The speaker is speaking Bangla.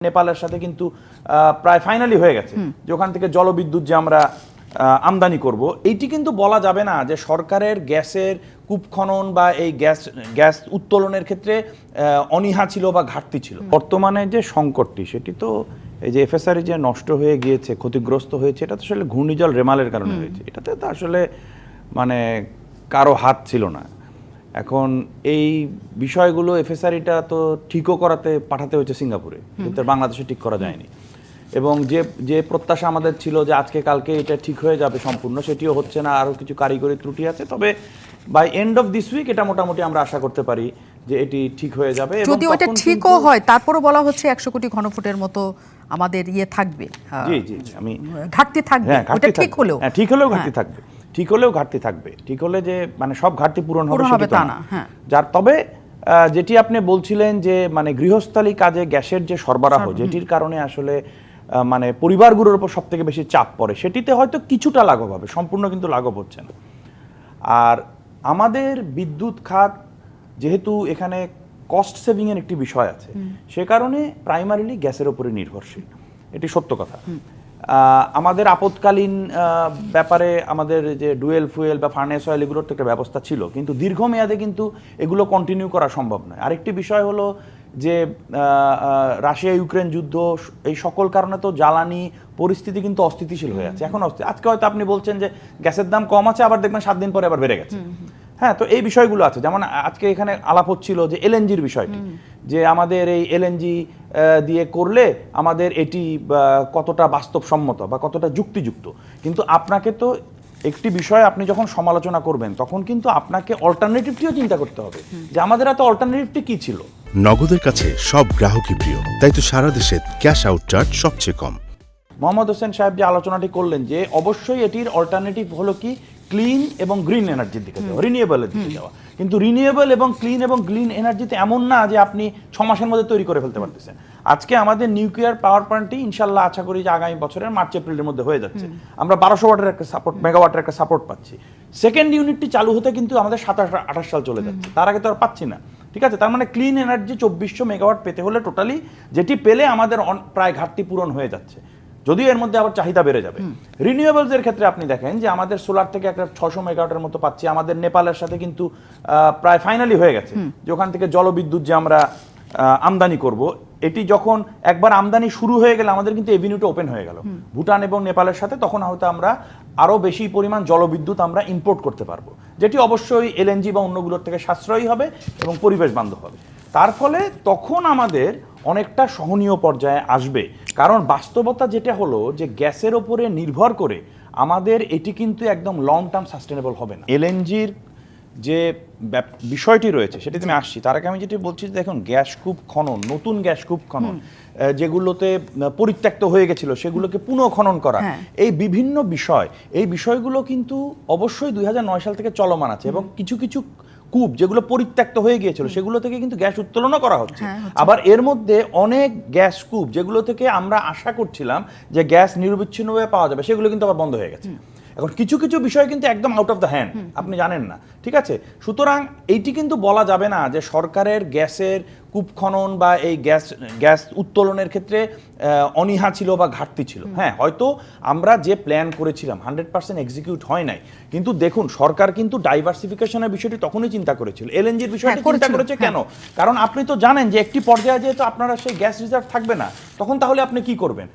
নেপালের সাথে কিন্তু প্রায় ফাইনালি হয়ে গেছে যে ওখান থেকে জলবিদ্যুৎ যে আমরা আমদানি করব, এইটি কিন্তু বলা যাবে না যে সরকারের গ্যাসের কূপ খনন বা এই গ্যাস উত্তোলনের ক্ষেত্রে অনীহা ছিল বা ঘাটতি ছিল। বর্তমানে যে সংকটটি সেটি তো এই যে এফএসআরই যে নষ্ট হয়ে গিয়েছে, ক্ষতিগ্রস্ত হয়েছে, এটা তো আসলে ঘূর্ণিঝড় রেমালের কারণে হয়েছে। এটাতে তো আসলে মানে কারো হাত ছিল না। এখন এই বিষয়গুলো এফএসআরইটা তো ঠিকও করাতে পাঠাতে হয়েছে সিঙ্গাপুরে, কিন্তু বাংলাদেশে ঠিক করা যায়নি। এবং যে প্রত্যাশা আমাদের ছিল যে আজকে কালকে এটা ঠিক হয়ে যাবে সম্পূর্ণ, সেটিও হচ্ছে না, আরও কিছু কারিগরি ত্রুটি আছে। তবে by end of this week এটা মোটামুটি আমরা আশা করতে পারি যে এটি ঠিক হয়ে যাবে। যদি ওটা ঠিকও হয়, তারপরও বলা হচ্ছে 100 কোটি ঘনফুটের মতো আমাদের থাকবে। জি জি, আমি ঘাটতি থাকবে। ওটা ঠিক হলেও ঠিক হলেও ঘাটতি থাকবে, ঠিক হলেও ঘাটতি থাকবে। ঠিক হলে যে মানে সব ঘাটতি পূরণ হবে তা না। যার তবে যেটি আপনি বলছিলেন যে মানে গৃহস্থালী কাজে গ্যাসের যে সরবরাহ, যেটির কারণে আসলে মানে পরিবারগুলোর উপর সব থেকে বেশি চাপ পড়ে, সেটিতে হয়তো কিছুটা লাঘব হবে, সম্পূর্ণ কিন্তু লাঘব হচ্ছে না। আর আমাদের বিদ্যুৎ খাত যেহেতু এখানে কস্ট সেভিংয়ের একটি বিষয় আছে, সে কারণে প্রাইমারিলি গ্যাসের উপরে নির্ভরশীল, এটি সত্য কথা। আমাদের আপৎকালীন ব্যাপারে আমাদের যে ডুয়েল ফুয়েল বা ফার্নেস অয়েল এগুলোর তো একটা ব্যবস্থা ছিল, কিন্তু দীর্ঘমেয়াদে কিন্তু এগুলো কন্টিনিউ করা সম্ভব নয়। আরেকটি বিষয় হলো যে রাশিয়া ইউক্রেন যুদ্ধ, এই সকল কারণে তো জ্বালানি পরিস্থিতি কিন্তু অস্থিতিশীল হয়ে আছে। এখন আজকে হয়তো আপনি বলছেন যে গ্যাসের দাম কম আছে, আবার দেখবেন 7 দিন পরে আবার বেড়ে গেছে। হ্যাঁ, তো এই বিষয়গুলো আছে। যেমন আজকে এখানে আলাপ হচ্ছিল যে এলএনজির বিষয়টি, যে আমাদের এই এলএনজি দিয়ে করলে আমাদের এটি কতটা বাস্তবসম্মত বা কতটা যুক্তিযুক্ত। কিন্তু আপনাকে তো একটি বিষয় আপনি যখন সমালোচনা করবেন তখন কিন্তু আপনাকে অল্টারনেটিভটিও চিন্তা করতে হবে যে আমাদের এত অল্টারনেটিভটি কি ছিল। নগদের কাছে সব গ্রাহকই প্রিয়, তাই তো সারা দেশে ক্যাশ আউট চার্জ সবচেয়ে কম। মোহাম্মদ হোসেন সাহেব যে আলোচনাটি করলেন যে অবশ্যই এটির অল্টারনেটিভ হলো কি ক্লিন এবং গ্রিন এনার্জির দিকে যাওয়া, রিনিউয়েবলের দিকে যাওয়া। কিন্তু রিনিউয়েবল এবং গ্রিন এনার্জিতে এমন না যে আপনি 6 মাসের মধ্যে তৈরি করে ফেলতে পারতেছেন। আজকে আমাদের নিউক্লিয়ার পাওয়ার প্ল্যান্টটি ইনশাল্লাহ আশা করি যে আগামী বছরের মার্চ এপ্রিলের মধ্যে হয়ে যাচ্ছে। আমরা 1200 ওয়াটের একটা মেগাওয়াটের একটা সাপোর্ট পাচ্ছি। সেকেন্ড ইউনিটটি চালু হতে কিন্তু আমাদের 27-28 সাল চলে যাচ্ছে, তার আগে তো আর পাচ্ছি না। ঠিক আছে, তার মানে ক্লিন এনার্জি 2400 মেগাওয়াট পেতে হলে টোটালি, যেটি পেলে আমাদের প্রায় ঘাটতি পূরণ হয়ে যাচ্ছে, যদিও এর মধ্যে আবার চাহিদা বেড়ে যাবে। রিনিউয়েবলস এর ক্ষেত্রে আপনি দেখেন যে আমাদের সোলার থেকে একটা 600 মেগাওয়াটের মতো পাচ্ছি। আমাদের নেপালের সাথে কিন্তু প্রায় ফাইনালি হয়ে গেছে যে ওখান থেকে জলবিদ্যুৎ যে আমরা আমদানি করব, এটি যখন একবার আমদানি শুরু হয়ে গেলে আমাদের কিন্তু এভিনিউটা ওপেন হয়ে গেল ভুটান এবং নেপালের সাথে। তখন হয়তো আমরা আরও বেশি পরিমাণ জলবিদ্যুৎ আমরা ইম্পোর্ট করতে পারবো, যেটি অবশ্যই এলএনজি বা অন্যগুলোর থেকে সাশ্রয়ী হবে এবং পরিবেশ বান্ধব হবে। তার ফলে তখন আমাদের অনেকটা সহনীয় পর্যায়ে আসবে। কারণ বাস্তবতা যেটা হলো যে গ্যাসের ওপরে নির্ভর করে আমাদের এটি কিন্তু একদম লং টার্ম সাস্টেনেবল হবে না। এলএনজির যে বিষয়টি রয়েছে সেটিতে আমি আসছি, তার আগে আমি যেটি বলছি যে দেখুন, গ্যাস কূপ খনন, নতুন গ্যাস কূপ খনন, যেগুলোতে পরিত্যক্ত হয়ে গেছিল সেগুলোকে পুনঃ খনন করা, এই বিভিন্ন বিষয়, এই বিষয়গুলো কিন্তু অবশ্যই 2009 সাল থেকে চলমান আছে। এবং কিছু কিছু কূপ যেগুলো পরিত্যক্ত হয়ে গিয়েছিল সেগুলো থেকে কিন্তু গ্যাস উত্তোলনও করা হচ্ছে। আবার এর মধ্যে অনেক গ্যাস কূপ যেগুলো থেকে আমরা আশা করছিলাম যে গ্যাস নিরবিচ্ছিন্নভাবে পাওয়া যাবে, সেগুলো কিন্তু আবার বন্ধ হয়ে গেছে। এখন কিছু কিছু বিষয় কিন্তু একদম আউট অফ দ্য হ্যান্ড, আপনি জানেন না। ঠিক আছে, সুতরাং এইটি কিন্তু বলা যাবে না যে সরকারের গ্যাসের কূপ খনন বা এই গ্যাস উত্তোলনের ক্ষেত্রে অনীহা ছিল বা ঘাটতি ছিল। হ্যাঁ, হয়তো আমরা যে প্ল্যান করেছিলাম 100% এক্সিকিউট হয় নাই, কিন্তু দেখুন সরকার কিন্তু ডাইভার্সিফিকেশনের বিষয়টি তখনই চিন্তা করেছিল। এলএনজির বিষয়টি চিন্তা করেছে কেন? কারণ আপনি তো জানেন যে একটি পর্যায়ে যেহেতু আপনারা সেই গ্যাস রিজার্ভ থাকবে না, তখন তাহলে আপনি কি করবেন?